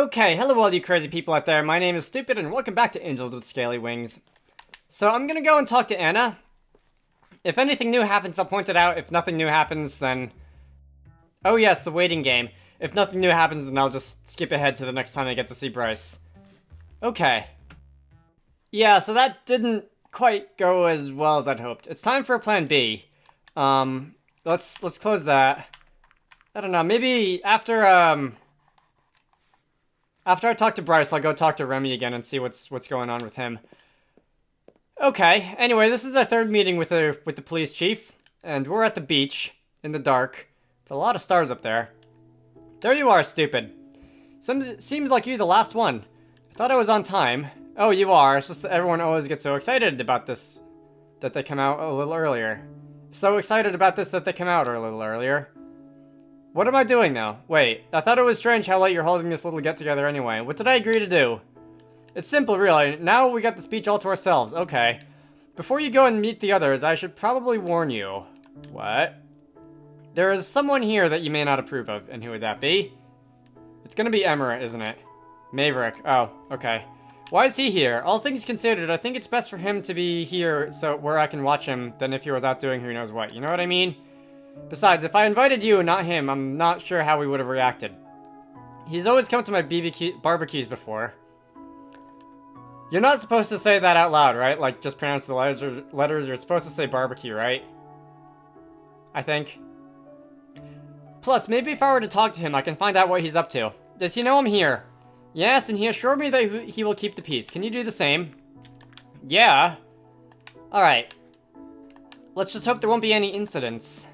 Okay, hello all you crazy people out there, my name is Stupid and welcome back to Angels with Scaly Wings. So I'm gonna go and talk to Anna. If anything new happens, I'll point it out. If nothing new happens, then... Oh yes, the waiting game. If nothing new happens, then I'll just skip ahead to the next time I get to see Bryce. Okay. Yeah, so that didn't quite go as well as I'd hoped. It's time for a plan B. Let's close that. I don't know, maybe after I talk to Bryce, I'll go talk to Remy again and see what's going on with him. Okay, anyway, this is our third meeting with the police chief, and we're at the beach, in the dark. There's a lot of stars up there. There you are, Stupid. Seems like you're the last one. I thought I was on time. Oh, you are. It's just that everyone always gets so excited about this that they come out a little earlier. So excited about this that they come out a little earlier. What am I doing now? Wait, I thought it was strange how late you're holding this little get-together anyway. What did I agree to do? It's simple, really. Now we got the speech all to ourselves. Okay. Before you go and meet the others, I should probably warn you. What? There is someone here that you may not approve of, and who would that be? It's gonna be Emerald, isn't it? Maverick. Oh, okay. Why is he here? All things considered, I think it's best for him to be here so where I can watch him than if he was out doing who knows what. You know what I mean? Besides, if I invited you and not him, I'm not sure how we would have reacted. He's always come to my barbecues before. You're not supposed to say that out loud, right? Like, just pronounce the letters. You're supposed to say barbecue, right? I think. Plus, maybe if I were to talk to him, I can find out what he's up to. Does he know I'm here? Yes, and he assured me that he will keep the peace. Can you do the same? Yeah. Alright. Let's just hope there won't be any incidents.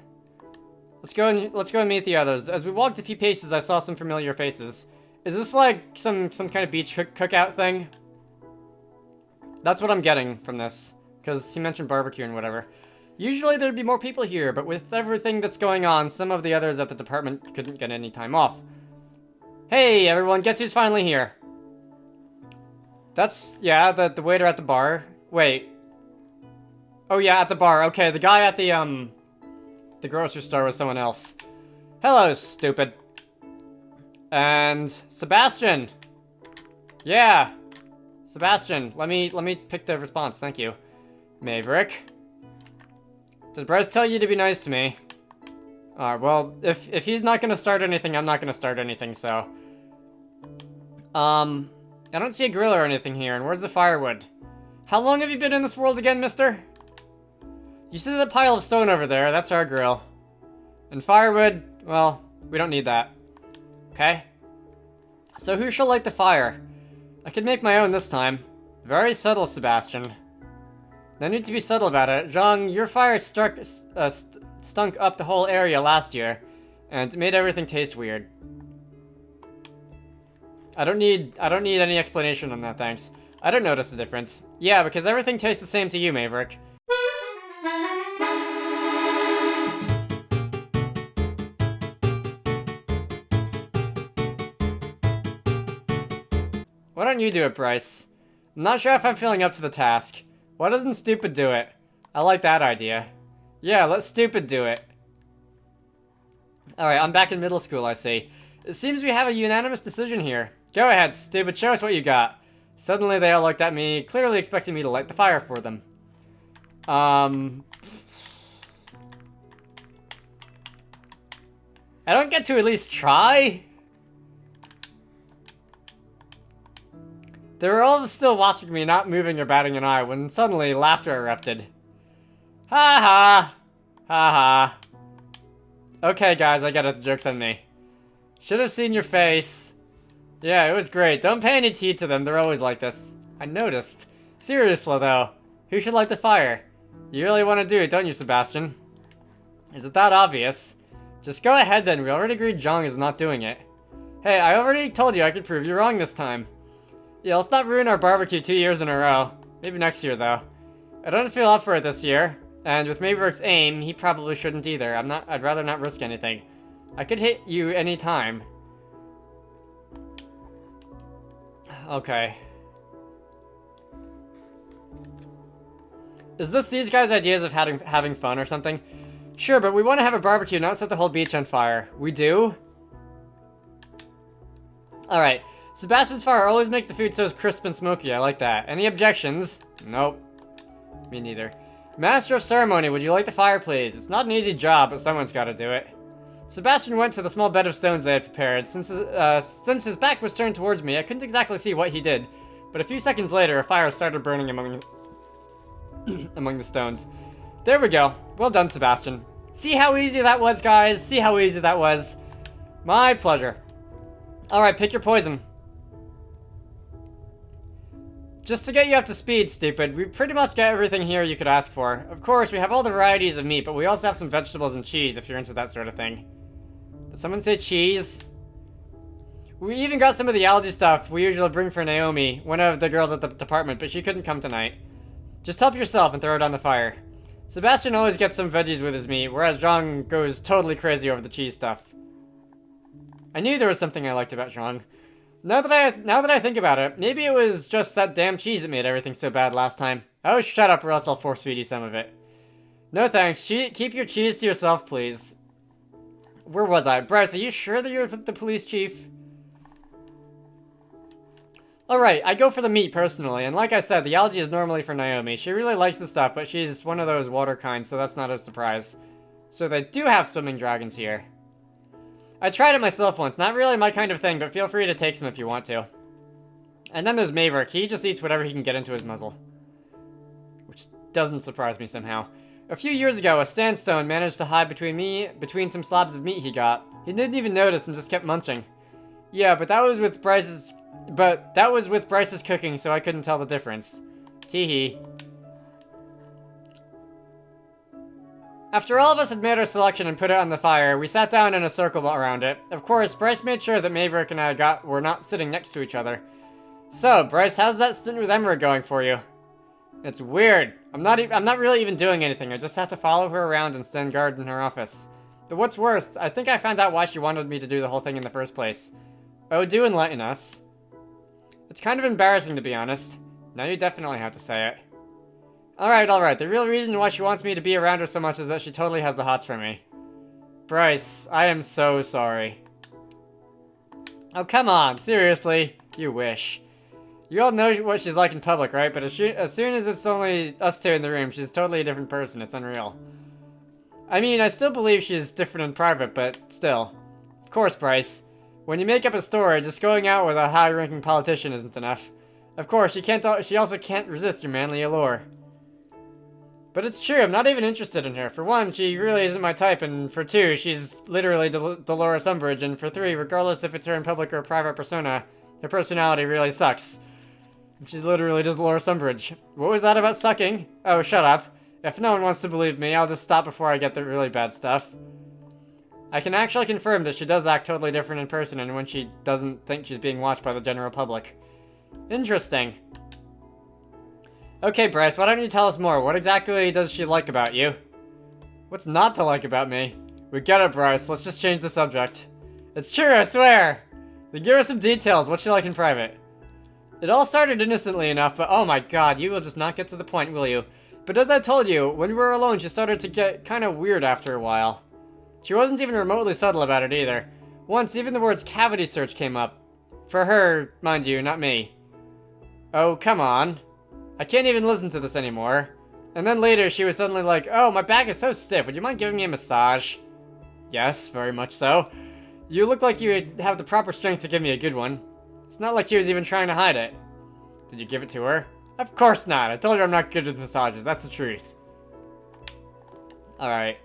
Let's go and meet the others. As we walked a few paces, I saw some familiar faces. Is this like some kind of beach cookout thing? That's what I'm getting from this, because he mentioned barbecue and whatever. Usually there'd be more people here, but with everything that's going on, some of the others at the department couldn't get any time off. Hey everyone, guess who's finally here? That's, yeah, the waiter at the bar. Wait. Oh yeah, at the bar. Okay, the guy at the grocery store was someone else. Hello, Stupid. And Sebastian. Yeah. Sebastian, let me pick the response. Thank you. Maverick. Did Bryce tell you to be nice to me? Alright, well, if he's not gonna start anything, I'm not gonna start anything, so. I don't see a grill or anything here, and where's the firewood? How long have you been in this world again, mister? You see that pile of stone over there? That's our grill. And firewood, well, we don't need that. Okay? So who shall light the fire? I could make my own this time. Very subtle, Sebastian. No need to be subtle about it. Zhang, your fire stunk up the whole area last year, and made everything taste weird. I don't need any explanation on that, thanks. I don't notice the difference. Yeah, because everything tastes the same to you, Maverick. Why don't you do it, Bryce? I'm not sure if I'm feeling up to the task. Why doesn't Stupid do it? I like that idea. Yeah, let Stupid do it. Alright, I'm back in middle school, I see. It seems we have a unanimous decision here. Go ahead, Stupid, show us what you got. Suddenly they all looked at me, clearly expecting me to light the fire for them. I don't get to at least try? They were all still watching me, not moving or batting an eye, when suddenly laughter erupted. Ha ha! Ha ha. Okay guys, I get it, the joke's on me. Should have seen your face. Yeah, it was great. Don't pay any heed to them, they're always like this. I noticed. Seriously though, who should light the fire? You really want to do it, don't you, Sebastian? Is it that obvious? Just go ahead then, we already agreed Zhang is not doing it. Hey, I already told you I could prove you wrong this time. Yeah, let's not ruin our barbecue 2 years in a row. Maybe next year, though. I don't feel up for it this year. And with Maverick's aim, he probably shouldn't either. I'd rather not risk anything. I could hit you any time. Okay. Is this these guys' ideas of having fun or something? Sure, but we want to have a barbecue, not set the whole beach on fire. We do? Alright. Sebastian's fire always makes the food so crisp and smoky. I like that. Any objections? Nope. Me neither. Master of Ceremony, would you like the fire, please? It's not an easy job, but someone's got to do it. Sebastian went to the small bed of stones they had prepared. Since his back was turned towards me, I couldn't exactly see what he did. But a few seconds later, a fire started burning among the stones. There we go. Well done, Sebastian. See how easy that was, guys? See how easy that was? My pleasure. Alright, pick your poison. Just to get you up to speed, stupid, we pretty much get everything here you could ask for. Of course, we have all the varieties of meat, but we also have some vegetables and cheese if you're into that sort of thing. Did someone say cheese? We even got some of the algae stuff we usually bring for Naomi, one of the girls at the department, but she couldn't come tonight. Just help yourself and throw it on the fire. Sebastian always gets some veggies with his meat, whereas Zhang goes totally crazy over the cheese stuff. I knew there was something I liked about Zhang. Now that I think about it, maybe it was just that damn cheese that made everything so bad last time. Oh, shut up or else I'll force feed you some of it. No thanks. Keep your cheese to yourself, please. Where was I? Bryce, are you sure that you're the police chief? Alright, I go for the meat personally, and like I said, the algae is normally for Naomi. She really likes the stuff, but she's one of those water kinds, so that's not a surprise. So they do have swimming dragons here. I tried it myself once, not really my kind of thing, but feel free to take some if you want to. And then there's Maverick, he just eats whatever he can get into his muzzle. Which doesn't surprise me somehow. A few years ago, a sandstone managed to hide between some slabs of meat he got. He didn't even notice and just kept munching. Yeah, but that was with Bryce's cooking, so I couldn't tell the difference. Tee-hee. After all of us had made our selection and put it on the fire, we sat down in a circle around it. Of course, Bryce made sure that Maverick and I were not sitting next to each other. So, Bryce, how's that stint with Emerald going for you? It's weird. I'm not really even doing anything. I just have to follow her around and stand guard in her office. But what's worse, I think I found out why she wanted me to do the whole thing in the first place. Oh, do enlighten us. It's kind of embarrassing, to be honest. Now you definitely have to say it. Alright. The real reason why she wants me to be around her so much is that she totally has the hots for me. Bryce, I am so sorry. Oh, come on. Seriously. You wish. You all know what she's like in public, right? But as soon as it's only us two in the room, she's totally a different person. It's unreal. I mean, I still believe she's different in private, but still. Of course, Bryce. When you make up a story, just going out with a high-ranking politician isn't enough. Of course, she also can't resist your manly allure. But it's true, I'm not even interested in her. For one, she really isn't my type, and for two, she's literally Dolores Umbridge, and for three, regardless if it's her in public or a private persona, her personality really sucks. She's literally just Dolores Umbridge. What was that about sucking? Oh, shut up. If no one wants to believe me, I'll just stop before I get the really bad stuff. I can actually confirm that she does act totally different in person and when she doesn't think she's being watched by the general public. Interesting. Okay, Bryce, why don't you tell us more? What exactly does she like about you? What's not to like about me? We get it, Bryce. Let's just change the subject. It's true, I swear! Then give us some details. What's she like in private? It all started innocently enough, but oh my god, you will just not get to the point, will you? But as I told you, when we were alone, she started to get kind of weird after a while. She wasn't even remotely subtle about it either. Once, even the words cavity search came up. For her, mind you, not me. Oh, come on. I can't even listen to this anymore. And then later, she was suddenly like, oh, my back is so stiff, would you mind giving me a massage? Yes, very much so. You look like you would have the proper strength to give me a good one. It's not like she was even trying to hide it. Did you give it to her? Of course not. I told her I'm not good with massages. That's the truth. Alright.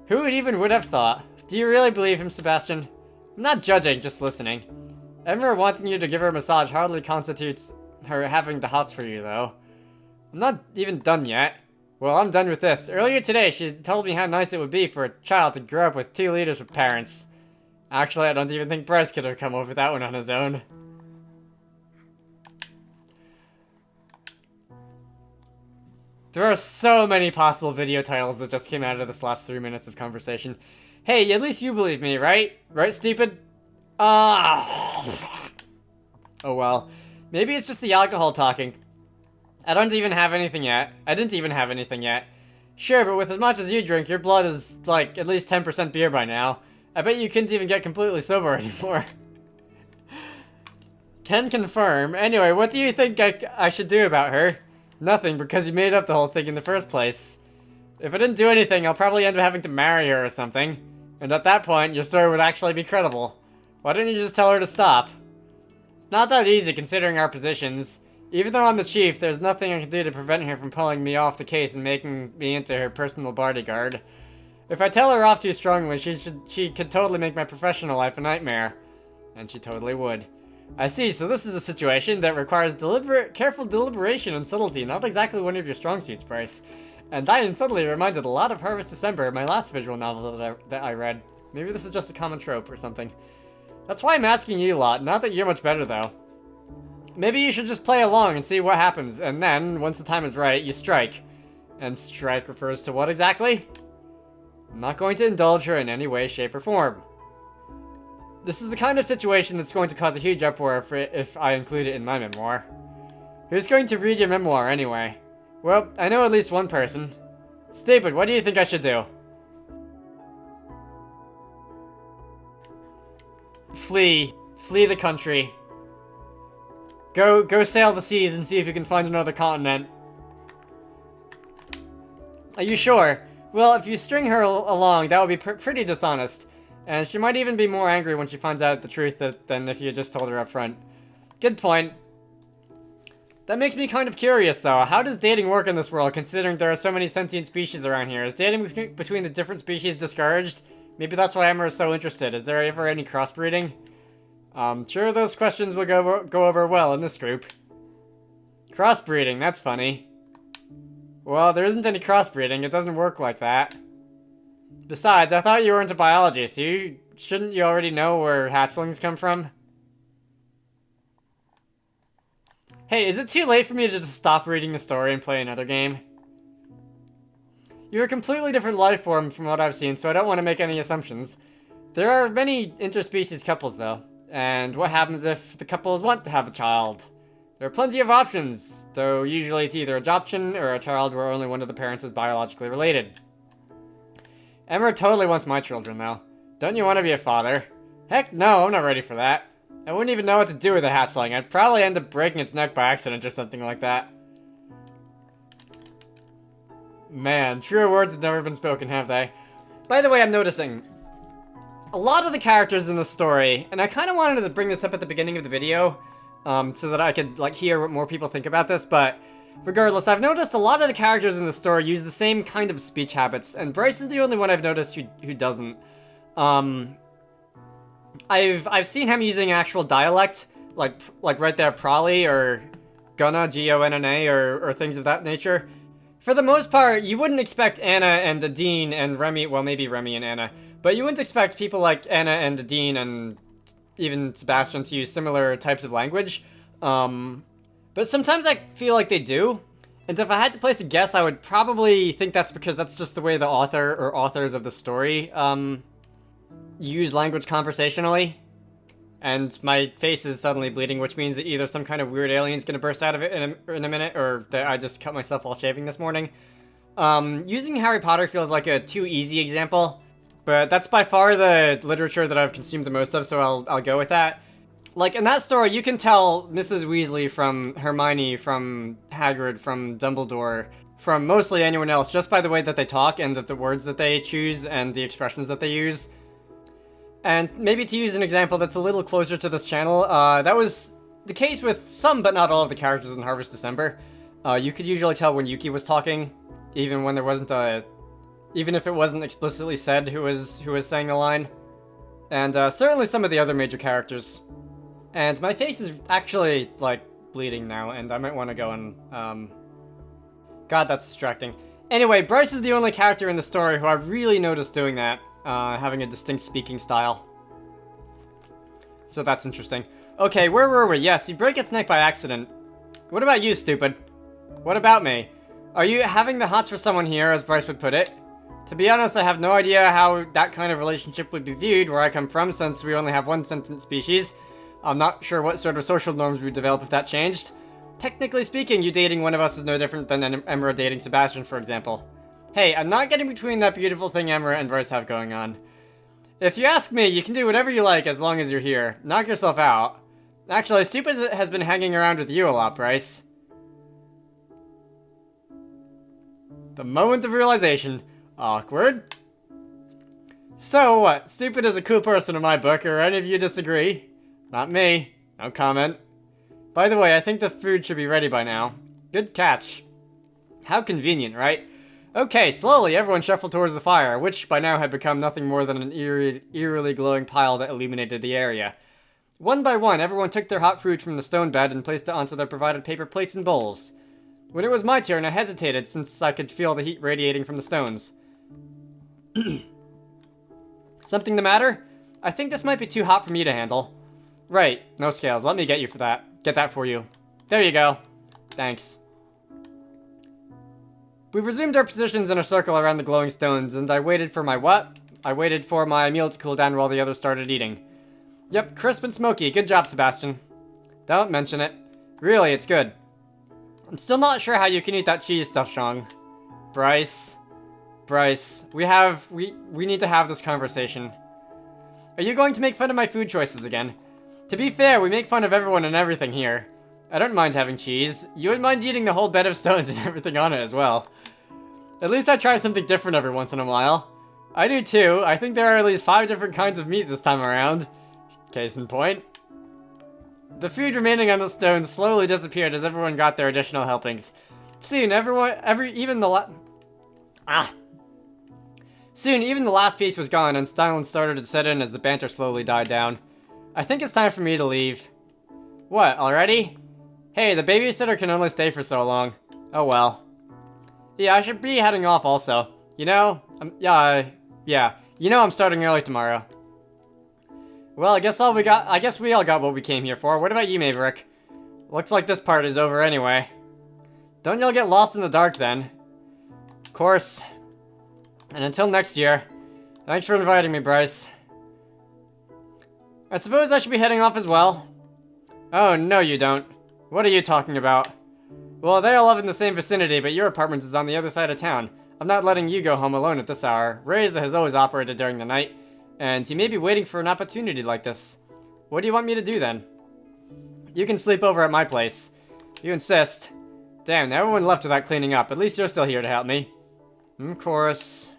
Who would have thought? Do you really believe him, Sebastian? I'm not judging, just listening. Ever wanting you to give her a massage hardly constitutes her having the hots for you, though. I'm not even done yet. Well, I'm done with this. Earlier today, she told me how nice it would be for a child to grow up with 2 leaders of parents. Actually, I don't even think Bryce could have come up with that one on his own. There are so many possible video titles that just came out of this last 3 minutes of conversation. Hey, at least you believe me, right? Right, stupid? Oh well. Maybe it's just the alcohol talking. I don't even have anything yet. I didn't even have anything yet. Sure, but with as much as you drink, your blood is, like, at least 10% beer by now. I bet you couldn't even get completely sober anymore. Can confirm. Anyway, what do you think I should do about her? Nothing, because you made up the whole thing in the first place. If I didn't do anything, I'll probably end up having to marry her or something. And at that point, your story would actually be credible. Why don't you just tell her to stop? It's not that easy considering our positions. Even though I'm the chief, there's nothing I can do to prevent her from pulling me off the case and making me into her personal bodyguard. If I tell her off too strongly, she could totally make my professional life a nightmare. And she totally would. I see, so this is a situation that requires careful deliberation and subtlety, not exactly one of your strong suits, Bryce. And I am suddenly reminded a lot of Harvest December, my last visual novel that I read. Maybe this is just a common trope or something. That's why I'm asking you a lot, not that you're much better though. Maybe you should just play along and see what happens, and then, once the time is right, you strike. And strike refers to what exactly? I'm not going to indulge her in any way, shape, or form. This is the kind of situation that's going to cause a huge uproar if I include it in my memoir. Who's going to read your memoir anyway? Well, I know at least one person. Stupid, what do you think I should do? Flee. Flee the country. Go sail the seas and see if you can find another continent. Are you sure? Well, if you string her along, that would be pretty dishonest. And she might even be more angry when she finds out the truth than if you just told her up front. Good point. That makes me kind of curious, though. How does dating work in this world, considering there are so many sentient species around here? Is dating between the different species discouraged? Maybe that's why Emma is so interested. Is there ever any crossbreeding? Sure those questions will go over well in this group. Crossbreeding, that's funny. Well, there isn't any crossbreeding. It doesn't work like that. Besides, I thought you were into biology, so shouldn't you already know where hatchlings come from? Hey, is it too late for me to just stop reading the story and play another game? You're a completely different life form from what I've seen, so I don't want to make any assumptions. There are many interspecies couples, though. And what happens if the couples want to have a child? There are plenty of options, though usually it's either adoption or a child where only one of the parents is biologically related. Emma totally wants my children, though. Don't you want to be a father? Heck no, I'm not ready for that. I wouldn't even know what to do with a hatchling. I'd probably end up breaking its neck by accident or something like that. Man, truer words have never been spoken, have they? By the way, I'm noticing a lot of the characters in the story, and I kind of wanted to bring this up at the beginning of the video, so that I could, like, hear what more people think about this, but regardless, I've noticed a lot of the characters in the story use the same kind of speech habits, and Bryce is the only one I've noticed who doesn't. I've seen him using actual dialect, like right there, probably, or gonna, G-O-N-N-A, or things of that nature. For the most part, you wouldn't expect Anna and Adine and Remy, well, maybe Remy and Anna, but you wouldn't expect people like Anna and Adine and even Sebastian to use similar types of language. But sometimes I feel like they do. And if I had to place a guess, I would probably think that's because that's just the way the author or authors of the story use language conversationally. And my face is suddenly bleeding, which means that either some kind of weird alien's gonna burst out of it in a minute, or that I just cut myself while shaving this morning. Using Harry Potter feels like a too easy example, but that's by far the literature that I've consumed the most of, so I'll go with that. Like, in that story, you can tell Mrs. Weasley from Hermione, from Hagrid, from Dumbledore, from mostly anyone else, just by the way that they talk and the words that they choose and the expressions that they use. And maybe to use an example that's a little closer to this channel, that was the case with some but not all of the characters in Harvest December. You could usually tell when Yuki was talking, even when there wasn't even if it wasn't explicitly said who was saying the line. And certainly some of the other major characters. And my face is actually, like, bleeding now, and I might want to go and, God, that's distracting. Anyway, Bryce is the only character in the story who I really noticed doing that, having a distinct speaking style. So that's interesting. Okay, where were we? Yes, you break its neck by accident. What about you, stupid? What about me? Are you having the hots for someone here, as Bryce would put it? To be honest, I have no idea how that kind of relationship would be viewed where I come from, since we only have one sentient species. I'm not sure what sort of social norms we'd develop if that changed. Technically speaking, you dating one of us is no different than Emma dating Sebastian, for example. Hey, I'm not getting between that beautiful thing Emma and Bryce have going on. If you ask me, you can do whatever you like as long as you're here. Knock yourself out. Actually, Stupid has been hanging around with you a lot, Bryce. The moment of realization. Awkward. So what? Stupid is a cool person in my book, or any of you disagree? Not me. No comment. By the way, I think the food should be ready by now. Good catch. How convenient, right? Okay, slowly everyone shuffled towards the fire, which by now had become nothing more than an eerily glowing pile that illuminated the area. One by one, everyone took their hot food from the stone bed and placed it onto their provided paper plates and bowls. When it was my turn, I hesitated since I could feel the heat radiating from the stones. Something the matter? I think this might be too hot for me to handle. Right, no scales. Let me get you for that. Get that for you. There you go. Thanks. We resumed our positions in a circle around the glowing stones, and I waited for my what? I waited for my meal to cool down while the others started eating. Yep, crisp and smoky. Good job, Sebastian. Don't mention it. Really, it's good. I'm still not sure how you can eat that cheese stuff, Shang. Bryce, we need to have this conversation. Are you going to make fun of my food choices again? To be fair, we make fun of everyone and everything here. I don't mind having cheese. You wouldn't mind eating the whole bed of stones and everything on it as well. At least I try something different every once in a while. I do too. I think there are at least 5 different kinds of meat this time around. Case in point. The food remaining on the stones slowly disappeared as everyone got their additional helpings. Soon, even the last piece was gone and silence started to set in as the banter slowly died down. I think it's time for me to leave. What, already? Hey, the babysitter can only stay for so long. Oh well. Yeah, I should be heading off also. You know, I'm starting early tomorrow. Well, I guess we all got what we came here for. What about you, Maverick? Looks like this part is over anyway. Don't y'all get lost in the dark then. Of course. And until next year, thanks for inviting me, Bryce. I suppose I should be heading off as well. Oh, no you don't. What are you talking about? Well, they all live in the same vicinity, but your apartment is on the other side of town. I'm not letting you go home alone at this hour. Reza has always operated during the night, and he may be waiting for an opportunity like this. What do you want me to do then? You can sleep over at my place. You insist. Damn, now everyone left without cleaning up. At least you're still here to help me. Of course.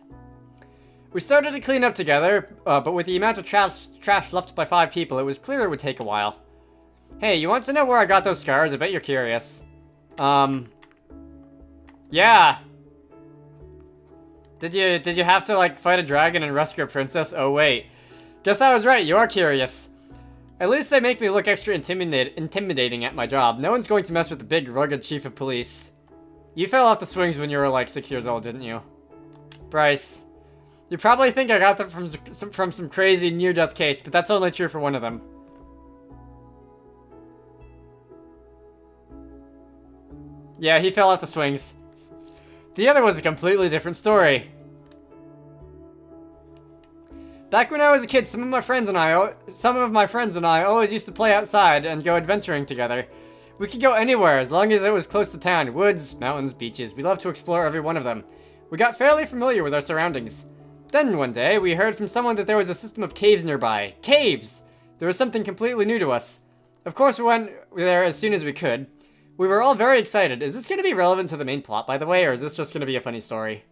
We started to clean up together, but with the amount of trash left by 5 people, it was clear it would take a while. Hey, you want to know where I got those scars? I bet you're curious. Yeah. Did you have to, like, fight a dragon and rescue a princess? Oh, wait. Guess I was right, you are curious. At least they make me look extra intimidating at my job. No one's going to mess with the big, rugged chief of police. You fell off the swings when you were, like, 6 years old, didn't you? Bryce. You probably think I got them from some crazy near-death case, but that's only true for one of them. Yeah, he fell off the swings. The other was a completely different story. Back when I was a kid, some of my friends and I always used to play outside and go adventuring together. We could go anywhere as long as it was close to town. Woods, mountains, beaches. We loved to explore every one of them. We got fairly familiar with our surroundings. Then one day, we heard from someone that there was a system of caves nearby. Caves! There was something completely new to us. Of course, we went there as soon as we could. We were all very excited. Is this going to be relevant to the main plot, by the way, or is this just going to be a funny story?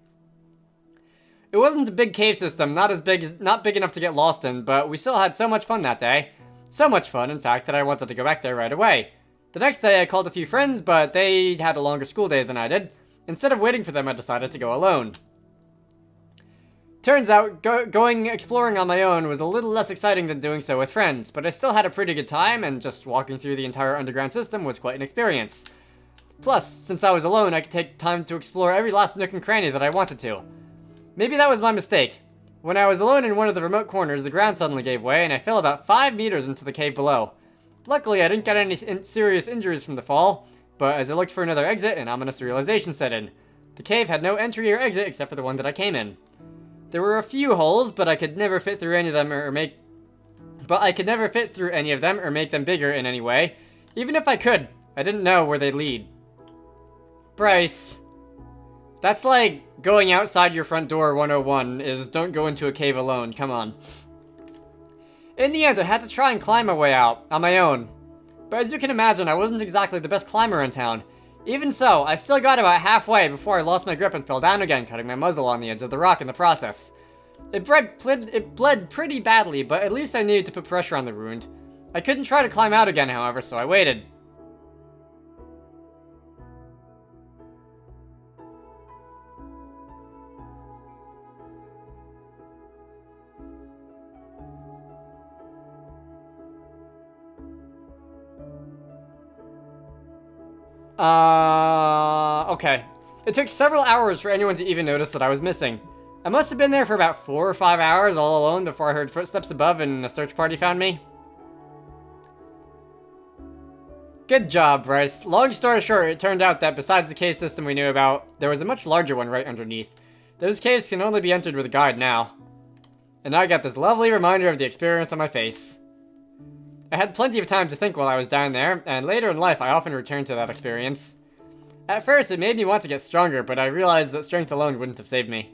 It wasn't a big cave system, not big enough to get lost in, but we still had so much fun that day. So much fun, in fact, that I wanted to go back there right away. The next day, I called a few friends, but they had a longer school day than I did. Instead of waiting for them, I decided to go alone. Turns out, going exploring on my own was a little less exciting than doing so with friends, but I still had a pretty good time, and just walking through the entire underground system was quite an experience. Plus, since I was alone, I could take time to explore every last nook and cranny that I wanted to. Maybe that was my mistake. When I was alone in one of the remote corners, the ground suddenly gave way, and I fell about 5 meters into the cave below. Luckily, I didn't get any serious injuries from the fall, but as I looked for another exit, an ominous realization set in. The cave had no entry or exit except for the one that I came in. There were a few holes, but I could never fit through any of them or make them bigger in any way. Even if I could, I didn't know where they'd lead. Bryce. That's like going outside your front door 101 is don't go into a cave alone, come on. In the end, I had to try and climb my way out, on my own. But as you can imagine, I wasn't exactly the best climber in town. Even so, I still got about halfway before I lost my grip and fell down again, cutting my muzzle on the edge of the rock in the process. It bled pretty badly, but at least I needed to put pressure on the wound. I couldn't try to climb out again, however, so I waited. Okay. It took several hours for anyone to even notice that I was missing. I must have been there for about 4 or 5 hours all alone before I heard footsteps above and a search party found me. Good job, Bryce. Long story short, it turned out that besides the cave system we knew about, there was a much larger one right underneath. Those caves can only be entered with a guide now. And I got this lovely reminder of the experience on my face. I had plenty of time to think while I was down there, and later in life I often returned to that experience. At first, it made me want to get stronger, but I realized that strength alone wouldn't have saved me.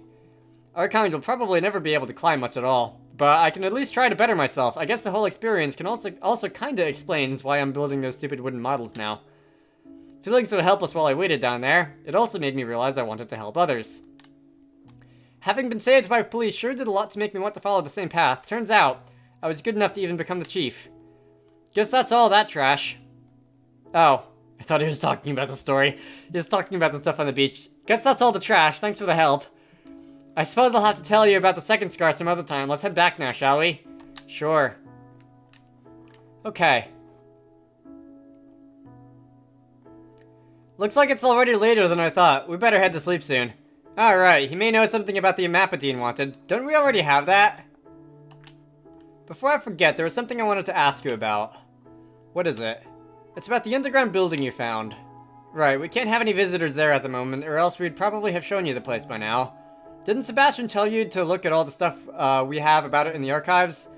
Our kind will probably never be able to climb much at all, but I can at least try to better myself. I guess the whole experience can also kinda explains why I'm building those stupid wooden models now. Feeling so helpless while I waited down there, it also made me realize I wanted to help others. Having been saved by police sure did a lot to make me want to follow the same path. Turns out, I was good enough to even become the chief. Guess that's all that trash. Oh, I thought he was talking about the story. He was talking about the stuff on the beach. Guess that's all the trash. Thanks for the help. I suppose I'll have to tell you about the second scar some other time. Let's head back now, shall we? Sure. Okay. Looks like it's already later than I thought. We better head to sleep soon. Alright, he may know something about the map Dean wanted. Don't we already have that? Before I forget, there was something I wanted to ask you about. What is it? It's about the underground building you found. Right, we can't have any visitors there at the moment, or else we'd probably have shown you the place by now. Didn't Sebastian tell you to look at all the stuff we have about it in the archives?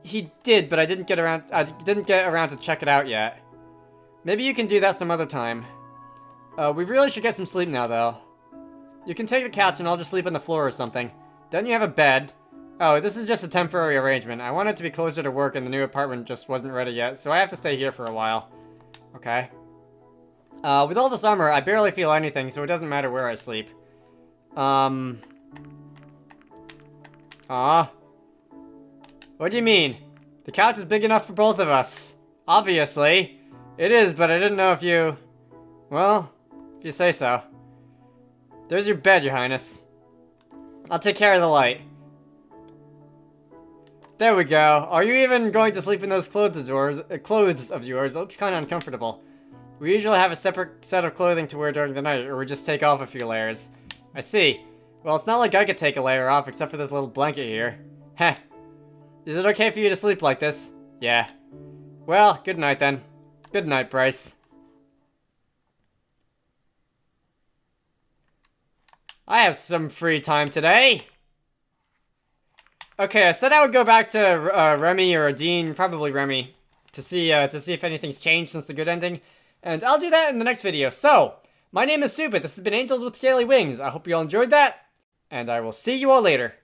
He did, but I didn't get around to check it out yet. Maybe you can do that some other time. We really should get some sleep now, though. You can take the couch and I'll just sleep on the floor or something. Don't you have a bed? Oh, this is just a temporary arrangement. I wanted to be closer to work and the new apartment just wasn't ready yet, so I have to stay here for a while. Okay. With all this armor, I barely feel anything, so it doesn't matter where I sleep. What do you mean? The couch is big enough for both of us. Obviously. It is, but I didn't know if you... Well, if you say so. There's your bed, Your Highness. I'll take care of the light. There we go. Are you even going to sleep in those clothes of yours? It looks kind of uncomfortable. We usually have a separate set of clothing to wear during the night, or we just take off a few layers. I see. Well, it's not like I could take a layer off except for this little blanket here. Heh. Is it okay for you to sleep like this? Yeah. Well, good night then. Good night, Bryce. I have some free time today. Okay, I said I would go back to Remy or Dean, probably Remy, to see if anything's changed since the good ending, and I'll do that in the next video. So, my name is Stupid. This has been Angels with Scaly Wings. I hope you all enjoyed that, and I will see you all later.